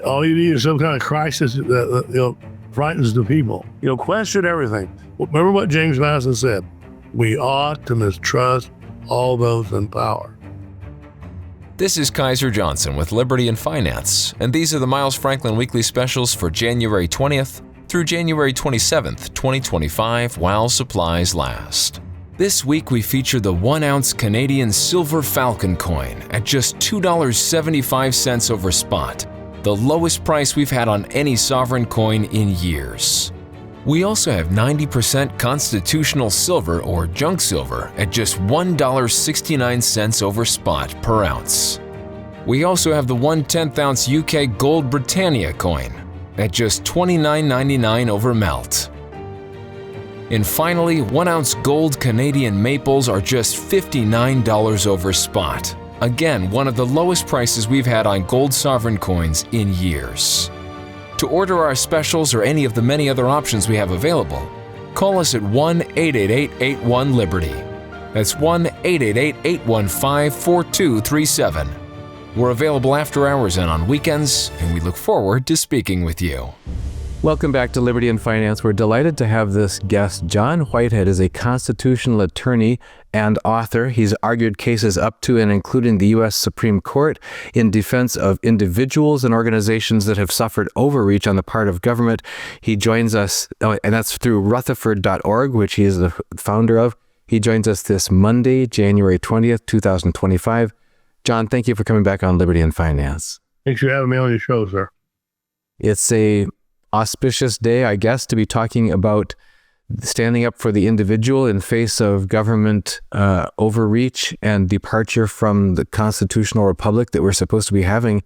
All you need is some kind of crisis that frightens the people. Question everything. Remember what James Madison said: we ought to mistrust all those in power. This is Kaiser Johnson with Liberty and Finance, and these are the Miles Franklin Weekly Specials for January 20th through January 27th, 2025, while supplies last. This week we feature the 1-ounce Canadian Silver Falcon coin at just $2.75 over spot, the lowest price we've had on any sovereign coin in years. We also have 90% constitutional silver or junk silver at just $1.69 over spot per ounce. We also have the 1/10 ounce UK Gold Britannia coin at just $29.99 over melt. And finally, 1-ounce gold Canadian maples are just $59 over spot. Again, one of the lowest prices we've had on gold sovereign coins in years. To order our specials or any of the many other options we have available, call us at 1-888-81-LIBERTY. That's 1-888-815-4237. We're available after hours and on weekends, and we look forward to speaking with you. Welcome back to Liberty and Finance. We're delighted to have this guest. John Whitehead is a constitutional attorney and author. He's argued cases up to and including the U.S. Supreme Court in defense of individuals and organizations that have suffered overreach on the part of government. He joins us, and that's through Rutherford.org, which he is the founder of. He joins us this Monday, January 20th, 2025. John, thank you for coming back on Liberty and Finance. Thanks for having me on your show, sir. It's a auspicious day, I guess, to be talking about standing up for the individual in face of government overreach and departure from the constitutional republic that we're supposed to be having.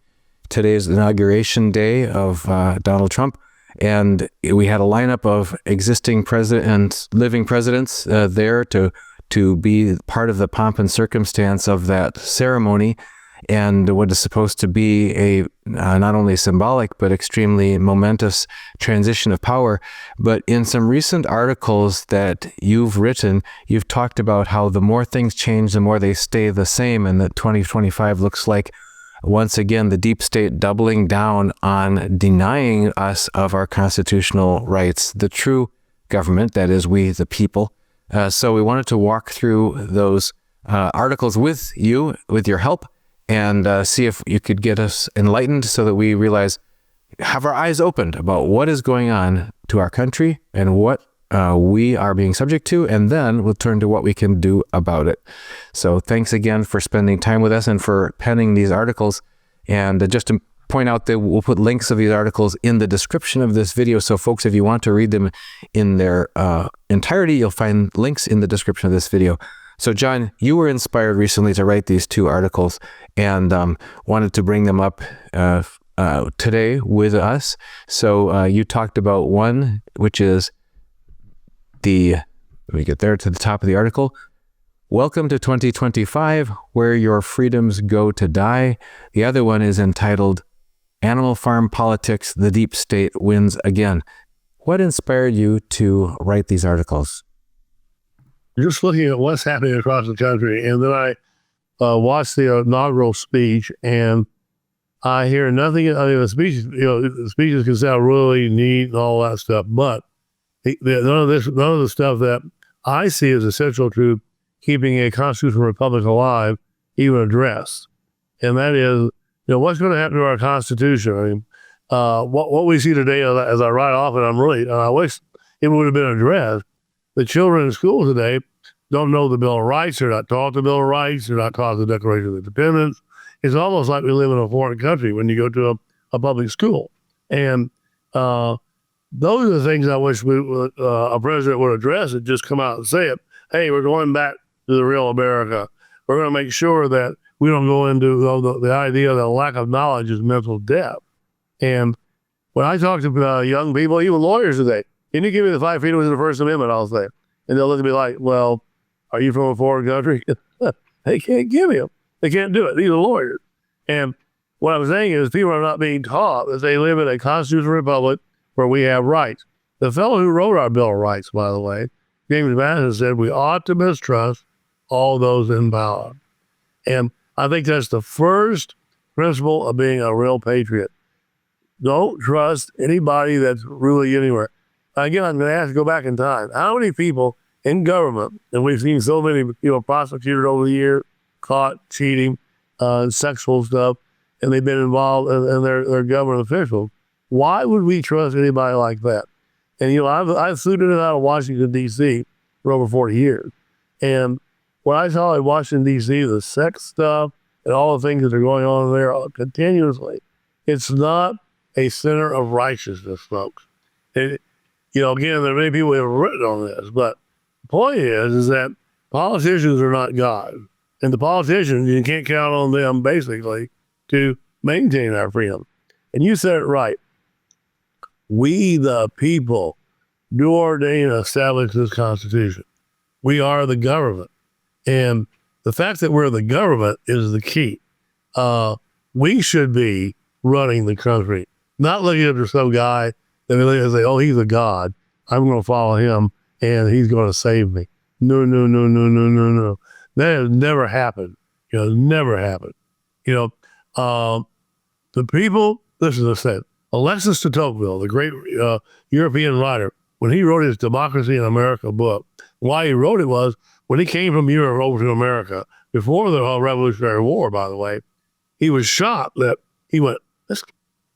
Today's inauguration day of Donald Trump, and we had a lineup of existing presidents, living presidents there to be part of the pomp and circumstance of that ceremony. And what is supposed to be a not only symbolic but extremely momentous transition of power. But in some recent articles that you've written, you've talked about how the more things change, the more they stay the same, and that 2025 looks like, once again, the deep state doubling down on denying us of our constitutional rights, the true government, that is, we, the people. So we wanted to walk through those articles with you, with your help, and see if you could get us enlightened so that we realize, have our eyes opened about what is going on to our country and what we are being subject to, and then we'll turn to what we can do about it. So thanks again for spending time with us and for penning these articles. And just to point out that we'll put links of these articles in the description of this video. So folks, if you want to read them in their entirety, you'll find links in the description of this video. So John, you were inspired recently to write these two articles and wanted to bring them up today with us. So you talked about one, which is let me get there to the top of the article. Welcome to 2025, where your freedoms go to die. The other one is entitled Animal Farm Politics, the Deep State Wins Again. What inspired you to write these articles? Just looking at what's happening across the country, and then I watched the inaugural speech, and I hear nothing. I mean, the speeches can sound really neat and all that stuff, but none of the stuff that I see as essential to keeping a constitutional republic alive even addressed. And that is, what's going to happen to our Constitution? I mean, what we see today, as I write off, and I wish it would have been addressed. The children in school today don't know the Bill of Rights. They're not taught the Bill of Rights. They're not taught the Declaration of Independence. It's almost like we live in a foreign country when you go to a public school. And those are the things I wish a president would address and just come out and say it. Hey, we're going back to the real America. We're going to make sure that we don't go into the idea that lack of knowledge is mental death. And when I talk to young people, even lawyers today, can you give me the 5 freedoms of the First Amendment? I'll say. And they'll look at me like, well, are you from a foreign country? They can't give me them. They can't do it. These are lawyers. And what I'm saying is people are not being taught that they live in a constitutional republic where we have rights. The fellow who wrote our Bill of Rights, by the way, James Madison, said we ought to mistrust all those in power. And I think that's the first principle of being a real patriot. don't trust anybody that's really anywhere. Again, I'm going to have to go back in time. How many people in government, and we've seen so many, prosecuted over the years, caught cheating, sexual stuff, and they've been involved in their government officials. Why would we trust anybody like that? And, I've flew in and out of Washington, D.C. for over 40 years. And what I saw in Washington, D.C., the sex stuff and all the things that are going on there continuously, it's not a center of righteousness, folks. Again, there are many people who have written on this, but the point is that politicians are not God. And the politicians, you can't count on them, basically, to maintain our freedom. And you said it right. We, the people, do ordain and establish this Constitution. We are the government. And the fact that we're the government is the key. We should be running the country, not looking after some guy that they say, oh, he's a god. I'm going to follow him and he's going to save me. No, no, no, no, no, no, no. That has never happened. Never happened. The people, listen to this. Alexis de Tocqueville, the great European writer, when he wrote his Democracy in America book, why he wrote it was when he came from Europe over to America, before the Revolutionary War, by the way, he was shocked that he went,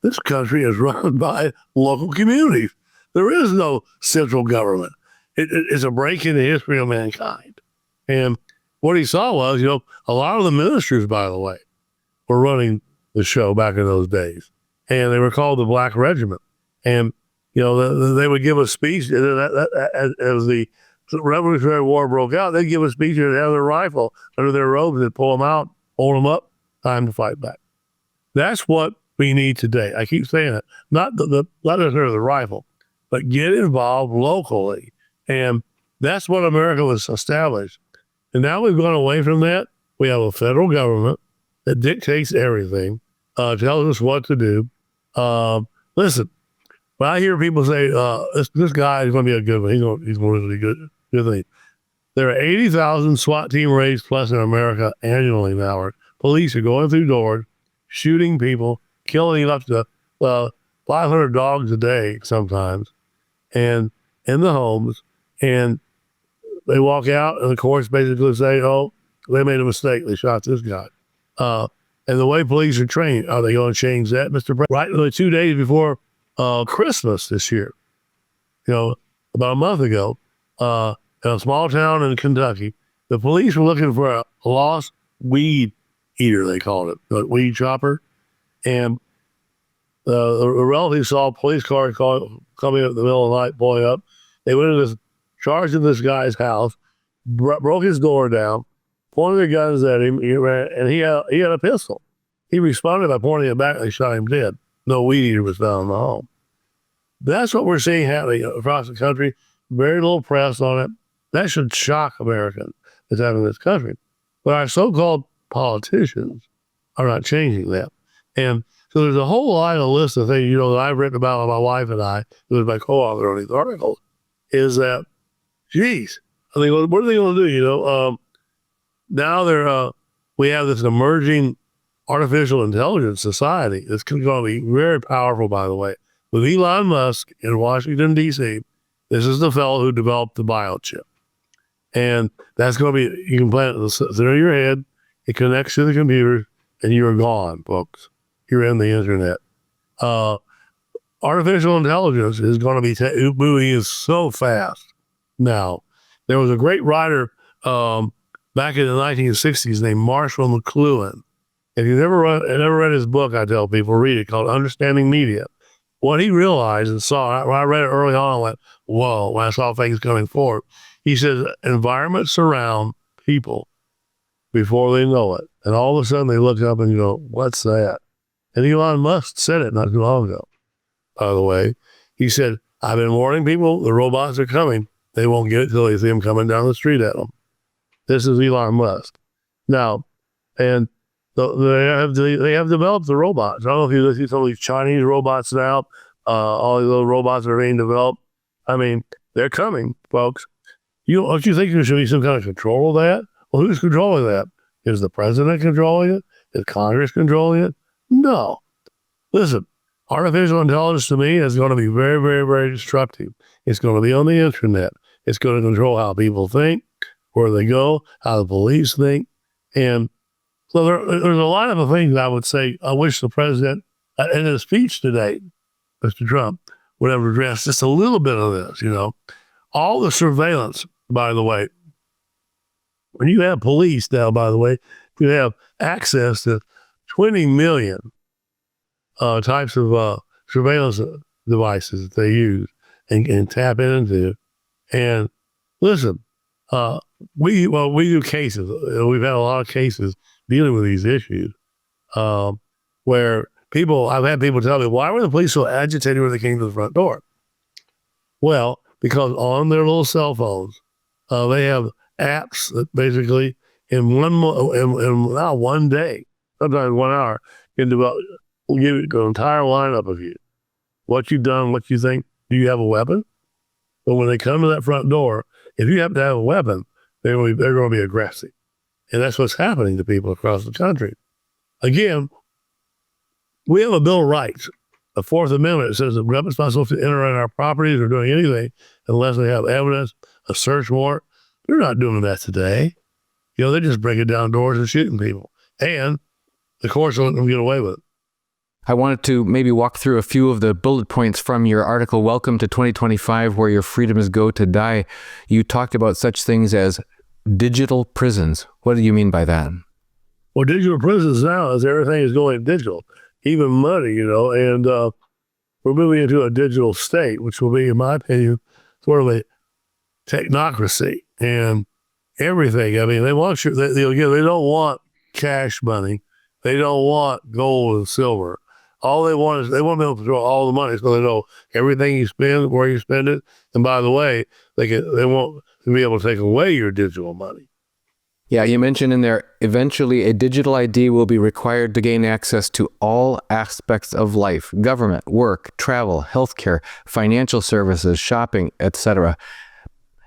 this country is run by local communities. There is no central government. It's a break in the history of mankind. And what he saw was, a lot of the ministers, by the way, were running the show back in those days. And they were called the Black Regiment. And, they would give a speech. As the Revolutionary War broke out, they'd give a speech and have their rifle under their robes and pull them out, hold them up, time to fight back. That's what we need today. I keep saying it. Not necessarily the rifle, but get involved locally. And that's what America was established. And now we've gone away from that. We have a federal government that dictates everything, tells us what to do. Listen, when I hear people say, this guy is going to be a good one, he's going to be good thing. There are 80,000 SWAT team raids plus in America annually now. Police are going through doors, shooting people, killing up to 500 dogs a day sometimes, and in the homes. And they walk out, and the courts basically say, oh, they made a mistake. They shot this guy. And the way police are trained, are they going to change that, Mr. President? Right, only 2 days before Christmas this year, about a month ago, in a small town in Kentucky, the police were looking for a lost weed eater, they called it, a weed chopper. And the relatives saw a police car coming up in the middle of the night, pulling up. They went into charged in this guy's house, broke his door down, pointed their guns at him, and he had a pistol. He responded by pointing it back, and they shot him dead. No weed eater was found in the home. That's what we're seeing happening across the country. Very little press on it. That should shock Americans that's happening in this country. But our so-called politicians are not changing that. And so there's a whole line of list of things, that I've written about, my wife and I, who was my co-author on these articles, is that, geez, I think, what are they going to do? Now we have this emerging artificial intelligence society that's going to be very powerful, by the way. With Elon Musk in Washington, D.C., this is the fellow who developed the biochip. And that's going to be, you can plant it in the center of your head, it connects to the computer, and you're gone, folks. You're in the internet. Artificial intelligence is going to be moving so fast now. There was a great writer back in the 1960s named Marshall McLuhan. If you've never read his book, I tell people, read it, called Understanding Media. What he realized and saw, when I read it early on, I went, whoa, when I saw things coming forward. He says, environments surround people before they know it. And all of a sudden they look up and go, what's that? And Elon Musk said it not too long ago, by the way. He said, I've been warning people, the robots are coming. They won't get it till they see them coming down the street at them. This is Elon Musk. Now, and they have developed the robots. I don't know if you see some of these Chinese robots now, all these little robots are being developed. I mean, they're coming, folks. Don't you think there should be some kind of control of that? Well, who's controlling that? Is the president controlling it? Is Congress controlling it? No. Listen, Artificial intelligence to me is going to be very, very, very destructive. It's going to be on the internet. It's going to control how people think, where they go, how the police think. And so there's a lot of the things I would say I wish the president, in his speech today, Mr. Trump, would have addressed just a little bit of this, you know. All the surveillance, by the way, when you have police now, by the way, you have access to 20 million types of surveillance devices that they use and tap into. And listen, we do cases. We've had a lot of cases dealing with these issues where I've had people tell me, why were the police so agitated when they came to the front door? Well, because on their little cell phones, they have apps that basically in not one day, sometimes 1 hour, can develop, give you an entire lineup of you. What you've done, what you think. Do you have a weapon? But when they come to that front door, if you happen to have a weapon, they're going to be aggressive. And that's what's happening to people across the country. Again, we have a Bill of Rights. The Fourth Amendment, it says that we're not responsible to enter in our properties or doing anything unless they have evidence, a search warrant. They're not doing that today. You know, they're just breaking down doors and shooting people. And the courts don't let them get away with it. I wanted to maybe walk through a few of the bullet points from your article, Welcome to 2025, Where Your Freedoms Go to Die. You talked about such things as digital prisons. What do you mean by that? Well, digital prisons now is everything is going digital, even money, you know, and we're moving into a digital state, which will be, in my opinion, sort of a technocracy and everything. I mean, they want you, they don't want cash money. They don't want gold and silver. All they want is they want to be able to control all the money so they know everything you spend, where you spend it. And by the way, they won't be able to take away your digital money. Yeah, you mentioned in there, eventually a digital ID will be required to gain access to all aspects of life, government, work, travel, healthcare, financial services, shopping, etc.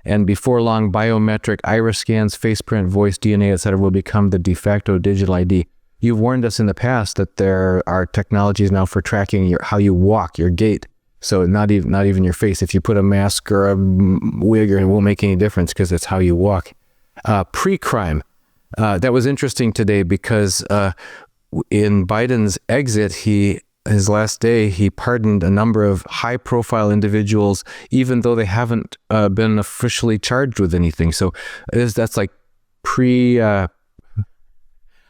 And before long, biometric iris scans, face print, voice, DNA, etc. will become the de facto digital ID. You've warned us in the past that there are technologies now for tracking how you walk, your gait. So not even your face. If you put a mask or a wig, it won't make any difference because it's how you walk. Pre-crime. That was interesting today because in Biden's exit, his last day, he pardoned a number of high-profile individuals, even though they haven't been officially charged with anything. So that's like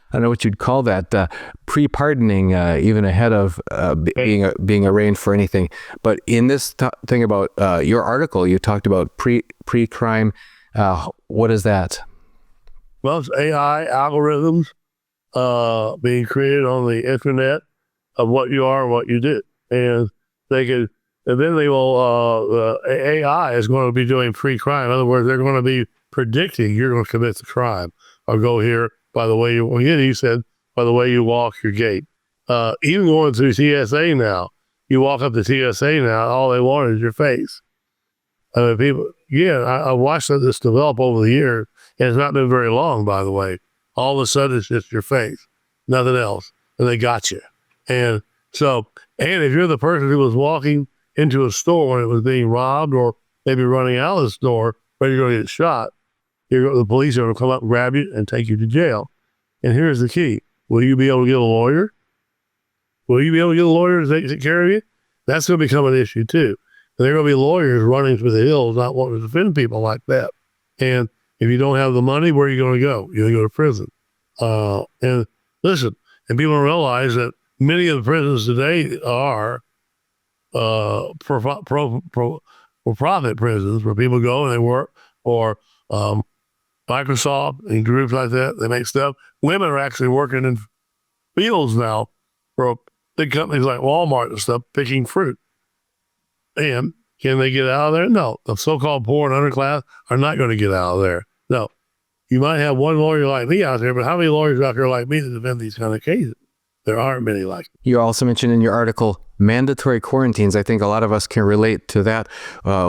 I don't know what you'd call that, pre-pardoning, even ahead of being arraigned for anything. But in this thing about your article, you talked about pre-crime. What is that? Well, it's AI algorithms being created on the internet of what you are and what you do. And then they will, AI is going to be doing pre-crime. In other words, they're going to be predicting you're going to commit the crime or go here. By the way, he said, by the way you walk, your gait. Even going through TSA now, you walk up to TSA now, all they want is your face. I mean, people, I watched this develop over the years, and it's not been very long, by the way. All of a sudden, it's just your face, nothing else, and they got you. And so, and if you're the person who was walking into a store when it was being robbed or maybe running out of the store, ready to go get shot, the police are going to come up and grab you and take you to jail. And here's the key. Will you be able to get a lawyer? Will you be able to get a lawyer to take care of you? That's going to become an issue too. And there are going to be lawyers running through the hills not wanting to defend people like that. And if you don't have the money, where are you going to go? You're going to go to prison. And listen, and people don't realize that many of the prisons today are for-profit prisons where people go and they work for Microsoft and groups like that. They make stuff. Women are actually working in fields now for big companies like Walmart and stuff, picking fruit. And can they get out of there? No. The so-called poor and underclass are not going to get out of there. No. You might have one lawyer like me out there, but how many lawyers out there like me to defend these kind of cases? There aren't many like me. You also mentioned in your article mandatory quarantines. I think a lot of us can relate to that.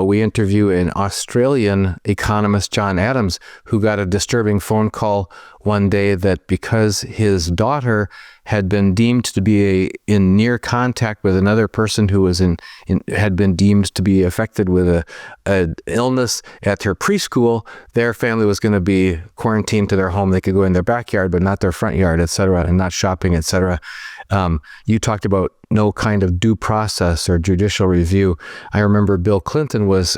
We interview an Australian economist, John Adams, who got a disturbing phone call one day that because his daughter had been deemed to be in near contact with another person who was had been deemed to be affected with a illness at her preschool, their family was going to be quarantined to their home. They could go in their backyard, but not their front yard, et cetera, and not shopping, et cetera. You talked about no kind of due process or judicial review. I remember Bill Clinton was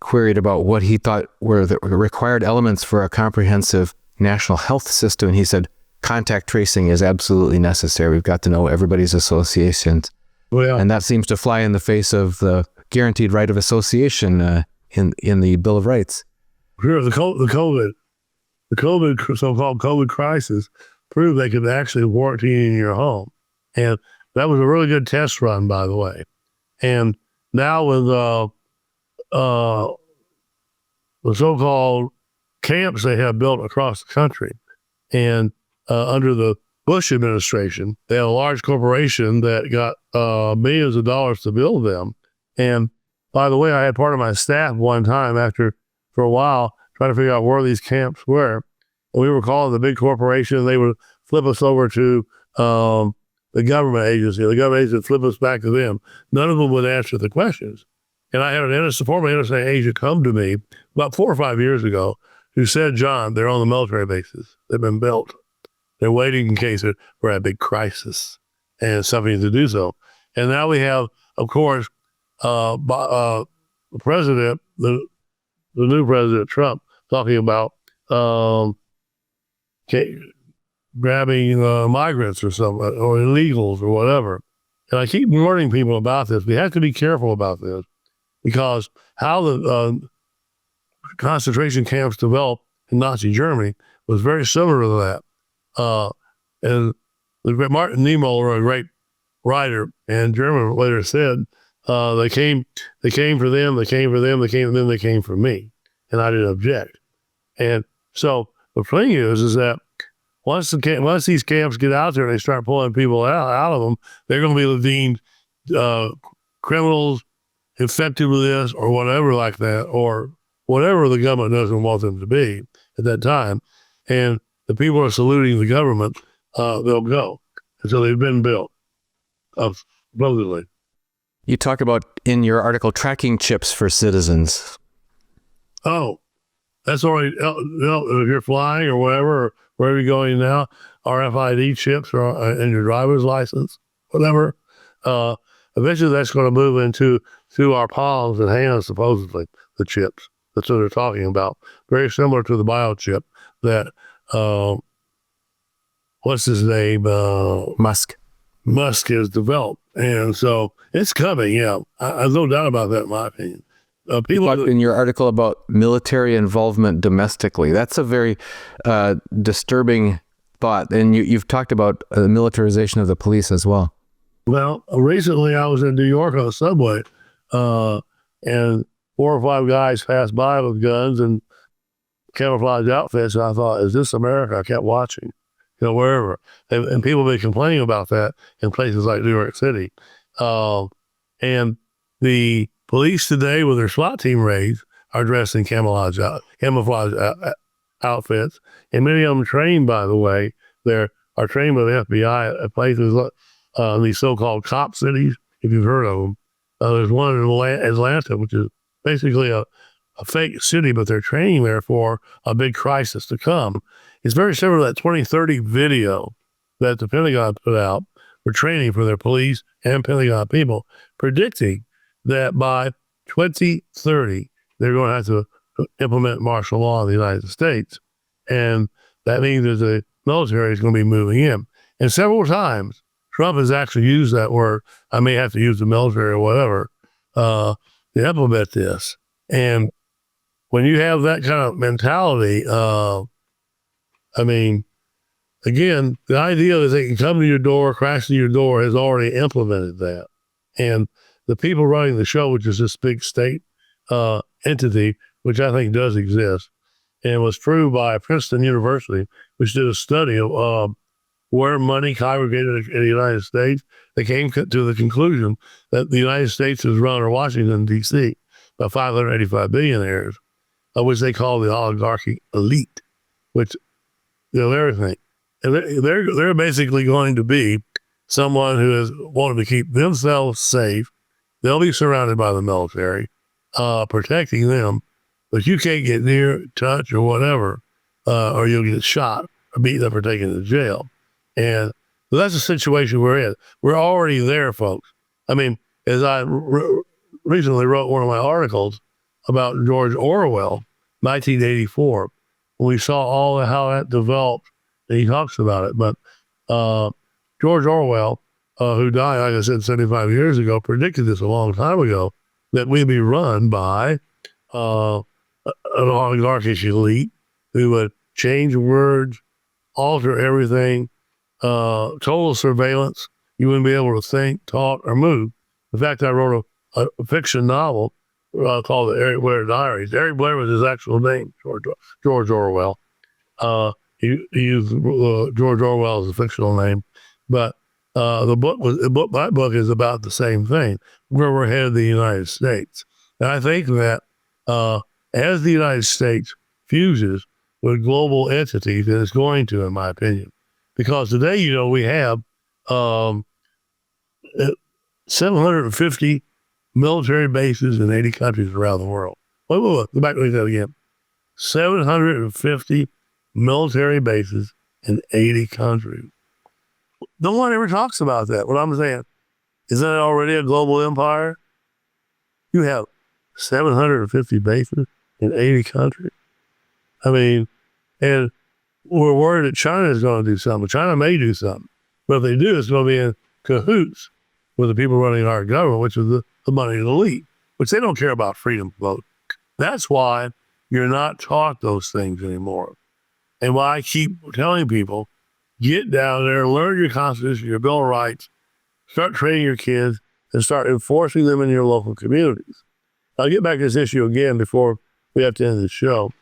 queried about what he thought were the required elements for a comprehensive national health system. And he said, contact tracing is absolutely necessary. We've got to know everybody's associations. Well, and that seems to fly in the face of the guaranteed right of association in the Bill of Rights. Sure, the so-called COVID crisis proved they could actually quarantine in your home. And that was a really good test run, by the way. And now with the so-called camps they have built across the country, and under the Bush administration, they had a large corporation that got millions of dollars to build them. And by the way, I had part of my staff one time for a while, trying to figure out where these camps were. And we were calling the big corporation, and they would flip us over to the government agency. The government agency would flip us back to them. None of them would answer the questions. And I had a former NSA agent come to me about 4 or 5 years ago who said, John, they're on the military bases. They've been built. They're waiting in case we're at a big crisis and something to do so. And now we have, of course, the president, the new president, Trump, talking about grabbing migrants or something, or illegals or whatever. And I keep warning people about this. We have to be careful about this, because how the concentration camps developed in Nazi Germany was very similar to that. And Martin Niemöller, a great writer and German, later said, they came for them, they came for them, they came, and then they came for me. And I didn't object. And so the thing is that once these camps get out there and they start pulling people out of them, they're going to be deemed criminals, infected with this or whatever like that, or whatever the government doesn't want them to be at that time. And the people are saluting the government, they'll go. And so they've been built, supposedly. You talk about, in your article, tracking chips for citizens. Oh, that's already, if you're flying or whatever, or wherever you're going now, RFID chips or in your driver's license, whatever. Eventually that's going to move into our palms and hands, supposedly, the chips. That's what they're talking about. Very similar to the biochip that, what's his name? Musk has developed. And so it's coming, yeah. I've no doubt about that, in my opinion. You talked in your article about military involvement domestically. That's a very disturbing thought. And you've talked about the militarization of the police as well. Well, recently I was in New York on a subway, and 4 or 5 guys passed by with guns and camouflage outfits, and I thought, is this America? I kept watching, wherever. And people have been complaining about that in places like New York City. And the police today, with their SWAT team raids, are dressed in camouflage outfits. And many of them trained, by the way, are trained by the FBI at places like these so-called cop cities, if you've heard of them. There's one in Atlanta, which is basically a fake city, but they're training there for a big crisis to come. It's very similar to that 2030 video that the Pentagon put out for training for their police and Pentagon people, predicting that by 2030, they're going to have to implement martial law in the United States. And that means that the military is going to be moving in. And several times, Trump has actually used that word. I may have to use the military or whatever to implement this. And when you have that kind of mentality, again, the idea that they can come to your door, crash to your door, has already implemented that. And the people running the show, which is this big state entity, which I think does exist, and was proved by Princeton University, which did a study of where money congregated in the United States, they came to the conclusion that the United States is run, or Washington, D.C., by 585 billionaires, of which they call the oligarchy elite, which everything. And they're basically going to be someone who is wanting to keep themselves safe. They'll be surrounded by the military, protecting them, but you can't get near, touch, or whatever, or you'll get shot or beaten up or taken to jail. And so that's the situation we're in. We're already there, folks. I mean, as I recently wrote one of my articles about George Orwell, 1984, when we saw all of how that developed, and he talks about it. But George Orwell, who died, like I said, 75 years ago, predicted this a long time ago, that we'd be run by an oligarchic elite who would change words, alter everything, total surveillance. You wouldn't be able to think, talk, or move. In fact, I wrote a fiction novel called The Eric Blair Diaries. Eric Blair was his actual name, George Orwell. He used George Orwell as a fictional name, but my book is about the same thing, where we're headed the United States. And I think that as the United States fuses with global entities, and it's going to, in my opinion, because today, we have 750 military bases in 80 countries around the world. Wait, go back to that again. 750 military bases in 80 countries. No one ever talks about that. What I'm saying, isn't it already a global empire? You have 750 bases in 80 countries. I mean, and we're worried that China is going to do something. China may do something. But if they do, it's going to be in cahoots with the people running our government, which is the money elite, which they don't care about freedom to vote. That's why you're not taught those things anymore. And why I keep telling people, get down there, learn your Constitution, your Bill of Rights, start training your kids, and start enforcing them in your local communities. I'll get back to this issue again before we have to end the show.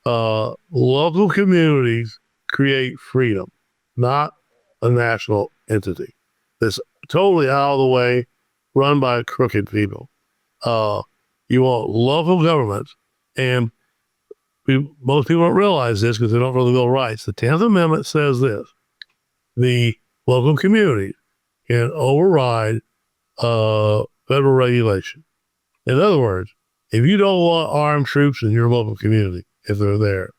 Local communities create freedom, not a national entity that's totally out of the way, run by crooked people. You want local governments, and most people don't realize this because they don't know the Bill of Rights. The 10th Amendment says this: the local community can override federal regulation. In other words, if you don't want armed troops in your local community, if they're there,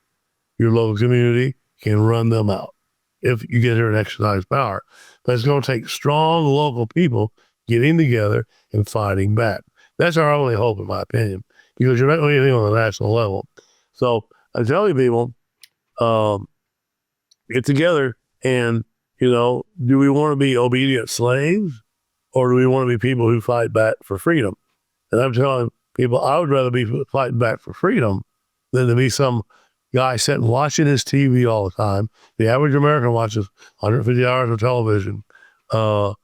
your local community can run them out if you get here and exercise power. But it's going to take strong local people getting together and fighting back. That's our only hope, in my opinion, because you're not doing anything on the national level. So I tell you people, get together and, do we want to be obedient slaves, or do we want to be people who fight back for freedom? And I'm telling people, I would rather be fighting back for freedom than to be some guy sitting watching his TV all the time. The average American watches 150 hours of television, again,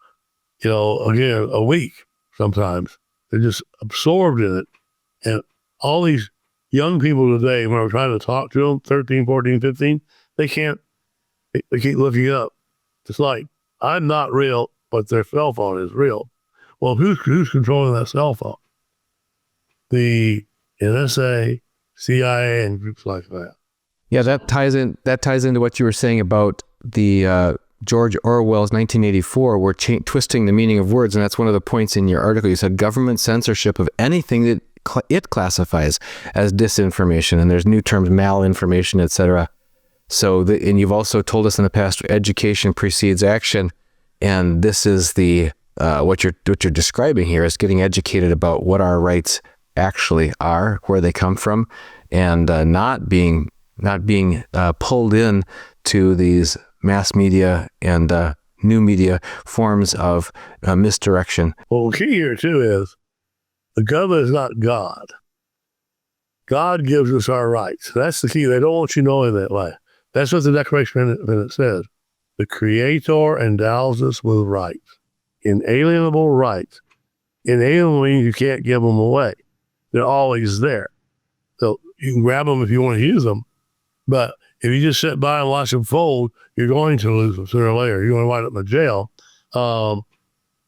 a week sometimes. They're just absorbed in it. And all these young people today, when we're trying to talk to them, 13, 14, 15, they keep looking up. It's like, I'm not real, but their cell phone is real. Well, who's controlling that cell phone? The NSA, CIA, and groups like that. Yeah, that ties into what you were saying about the George Orwell's 1984. We're twisting the meaning of words, and that's one of the points in your article. You said government censorship of anything that it classifies as disinformation, and there's new terms, malinformation, etc. So, and you've also told us in the past, education precedes action, and this is the what you're describing here is getting educated about what our rights actually are, where they come from, and not being pulled in to these mass media and new media forms of misdirection. Well, the key here too is the government is not God. God gives us our rights. That's the key. They don't want you knowing that way. That's what the Declaration of Independence says. The Creator endows us with rights, inalienable rights. Inalienable means you can't give them away. They're always there. So you can grab them if you want to use them, but If you just sit by and watch them fold, you're going to lose them sooner or later. You're going to wind up in jail.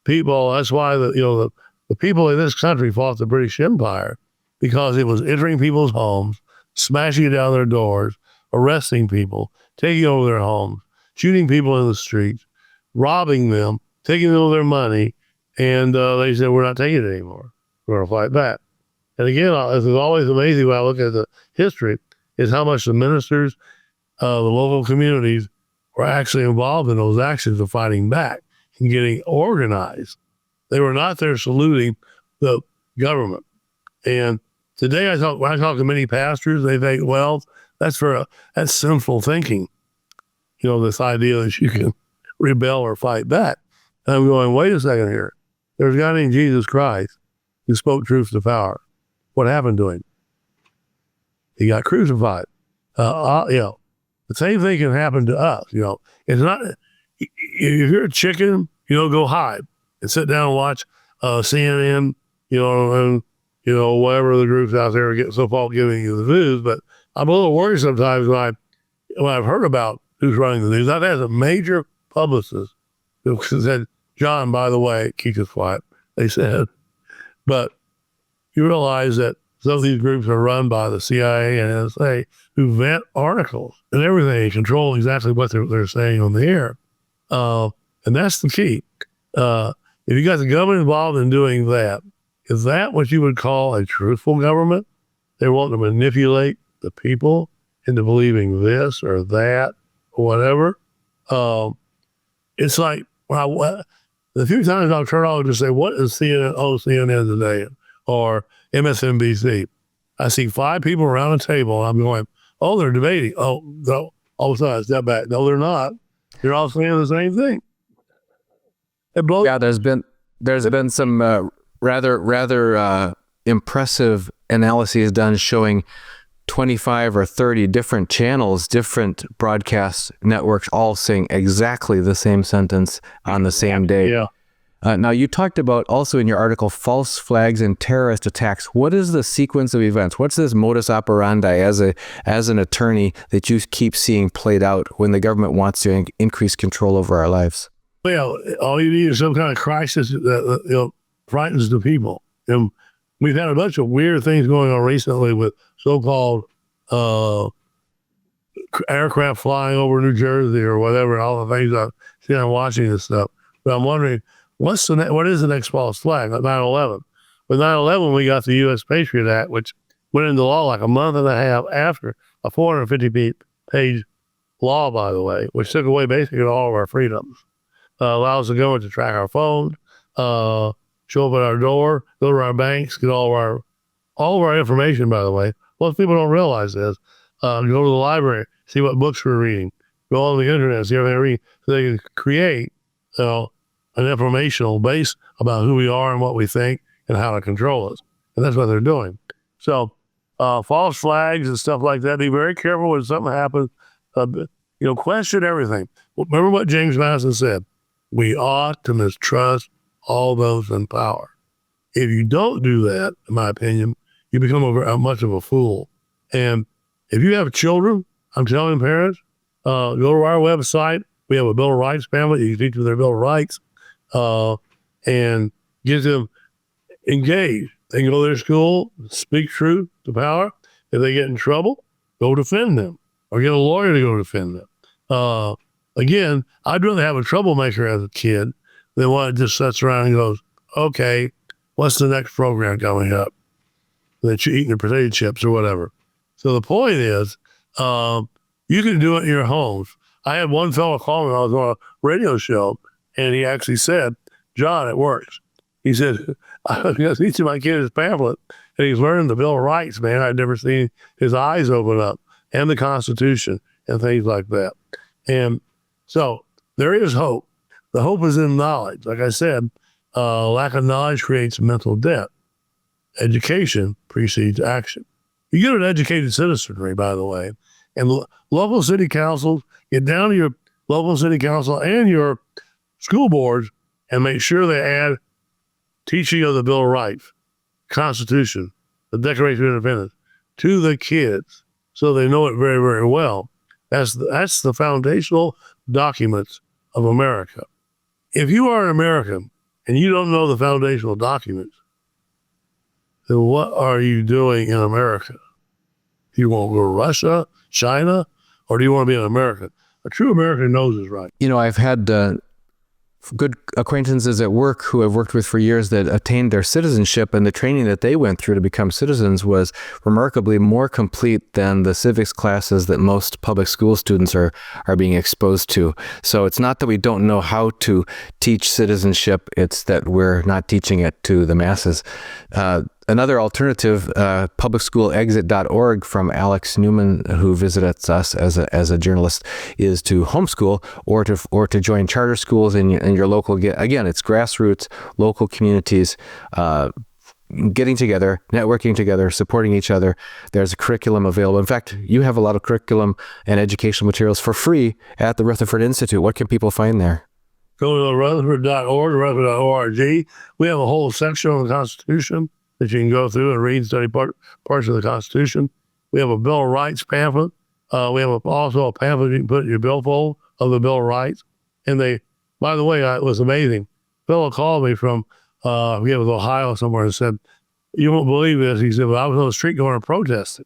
People, that's why the people in this country fought the British Empire, because it was entering people's homes, smashing it down their doors, arresting people, taking over their homes, shooting people in the streets, robbing them, taking all their money, and they said, we're not taking it anymore. We're going to fight back. And again, this is always amazing when I look at the history, is how much the ministers, the local communities were actually involved in those actions of fighting back and getting organized. They were not there saluting the government. And today when I talk to many pastors, they think, well, that's sinful thinking. This idea that you can rebel or fight back. And I'm going, wait a second here. There's a guy named Jesus Christ who spoke truth to power. What happened to him? He got crucified. The same thing can happen to us. It's not, if you're a chicken, go hide and sit down and watch CNN, and whatever the groups out there get so-called giving you the news. But I'm a little worried sometimes when I've heard about who's running the news. I've had a major publicist who said, John, by the way, keep this quiet, they said. But you realize that some of these groups are run by the CIA and NSA, who vet articles and everything and control exactly what they're saying on the air. And that's the key. If you got the government involved in doing that, is that what you would call a truthful government? They want to manipulate the people into believing this or that or whatever. It's like, the few times I'll turn on and just say, what is CNN? Oh, CNN today, or MSNBC. I see 5 people around a table, and I'm going, oh, they're debating. Oh, no, all of a sudden I step back. No, they're not. They're all saying the same thing. Yeah, there's been some rather impressive analyses done showing 25 or 30 different channels, different broadcast networks, all saying exactly the same sentence on the same day. Yeah. Now, you talked about also in your article, false flags and terrorist attacks. What is the sequence of events? What's this modus operandi as an attorney that you keep seeing played out when the government wants to increase control over our lives? Well, all you need is some kind of crisis that frightens the people. And we've had a bunch of weird things going on recently with so-called aircraft flying over New Jersey or whatever, and all the things I've seen on watching this stuff. But I'm wondering, what is the next false flag? Like 9/11. With 9/11, we got the U.S. Patriot Act, which went into law like a month and a half after, a 450-page law, by the way, which took away basically all of our freedoms. Allows the government to track our phones, show up at our door, go to our banks, get all of our information, by the way. Most people don't realize this. Go to the library, see what books we're reading, go on the internet, see everything we read, so they can create an informational base about who we are and what we think and how to control us. And that's what they're doing. So false flags and stuff like that, be very careful when something happens. Question everything. Remember what James Madison said, we ought to mistrust all those in power. If you don't do that, in my opinion, you become much of a fool. And if you have children, I'm telling parents, go to our website. We have a Bill of Rights family. You can teach them their Bill of Rights and get them engaged. They can go to their school, speak truth to power. If they get in trouble, go defend them or get a lawyer to go defend them. Again, I'd rather have a troublemaker as a kid than one that just sits around and goes, okay, what's the next program coming up? That you're eating your potato chips or whatever. So the point is, you can do it in your homes. I had one fellow call me when I was on a radio show, and he actually said, John, it works. He said, I was teaching my kid his pamphlet, and he's learning the Bill of Rights, man. I'd never seen his eyes open up, and the Constitution, and things like that. And so there is hope. The hope is in knowledge. Like I said, lack of knowledge creates mental debt. Education precedes action. You get an educated citizenry, by the way, and local city councils, get down to your local city council and your school boards and make sure they add teaching of the Bill of Rights, Constitution, the Declaration of Independence to the kids so they know it very, very well. That's the foundational documents of America. If you are an American and you don't know the foundational documents, then what are you doing in America? Do you want to go to Russia, China, or do you want to be an American? A true American knows his right. You know, I've had good acquaintances at work who I've worked with for years that attained their citizenship, and the training that they went through to become citizens was remarkably more complete than the civics classes that most public school students are being exposed to. So it's not that we don't know how to teach citizenship, it's that we're not teaching it to the masses. Another alternative, publicschoolexit.org from Alex Newman, who visits us as a journalist, is to homeschool or to join charter schools in your local. Again, it's grassroots, local communities getting together, networking together, supporting each other. There's a curriculum available. In fact, you have a lot of curriculum and educational materials for free at the Rutherford Institute. What can people find there? Go to Rutherford.org, Rutherford.org. We have a whole section on the Constitution that you can go through and read and study parts of the Constitution. We have a Bill of Rights pamphlet. We have also a pamphlet you can put in your billfold of the Bill of Rights. And by the way, it was amazing. Phil called me from, I forget, it was Ohio somewhere, and said, "You won't believe this." He said, "Well, I was on the street going and protesting.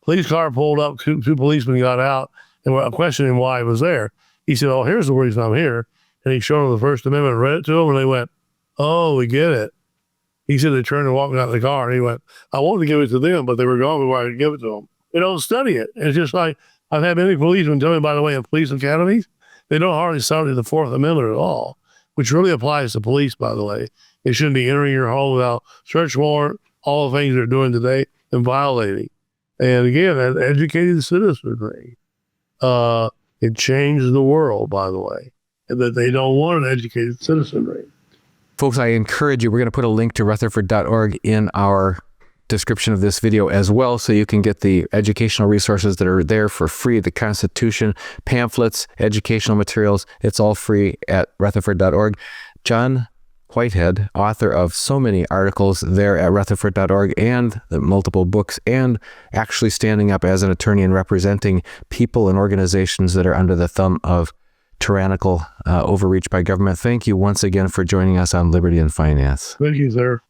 Police car pulled up, two policemen got out and were questioning why he was there." He said, "Oh, here's the reason I'm here." And he showed them the First Amendment and read it to them, and they went, "Oh, we get it." He said they turned and walked out of the car, and he went, "I wanted to give it to them, but they were gone before I could give it to them." They don't study it. It's just like, I've had many policemen tell me, by the way, in police academies, they don't hardly study the Fourth Amendment at all, which really applies to police, by the way. They shouldn't be entering your home without search warrant, all the things they're doing today, and violating. And again, that educated citizenry, it changed the world, by the way, and that they don't want an educated citizenry. Folks, I encourage you, we're going to put a link to Rutherford.org in our description of this video as well, so you can get the educational resources that are there for free, the Constitution, pamphlets, educational materials. It's all free at Rutherford.org. John Whitehead, author of so many articles there at Rutherford.org and the multiple books, and actually standing up as an attorney and representing people and organizations that are under the thumb of tyrannical overreach by government. Thank you once again for joining us on Liberty and Finance. Thank you, sir.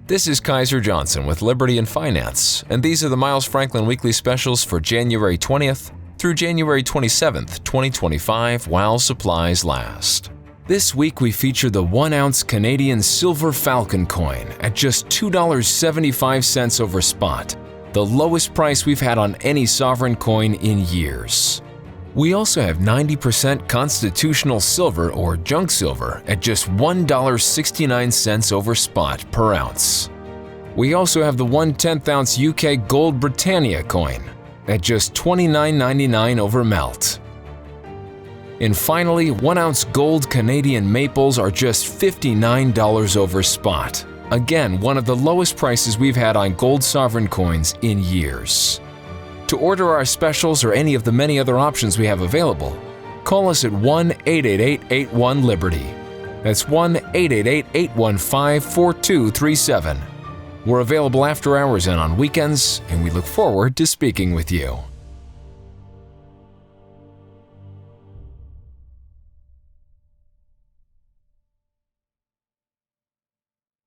This is Kaiser Johnson with Liberty and Finance, and these are the Miles Franklin Weekly Specials for January 20th through January 27th, 2025, while supplies last. This week we feature the 1-ounce Canadian Silver Falcon coin at just $2.75 over spot, the lowest price we've had on any sovereign coin in years. We also have 90% constitutional silver or junk silver at just $1.69 over spot per ounce. We also have the 1/10 ounce UK Gold Britannia coin at just $29.99 over melt. And finally, 1-ounce gold Canadian maples are just $59 over spot. Again, one of the lowest prices we've had on gold sovereign coins in years. To order our specials or any of the many other options we have available, call us at 1-888-81-LIBERTY. That's 1-888-815-4237. We're available after hours and on weekends, and we look forward to speaking with you.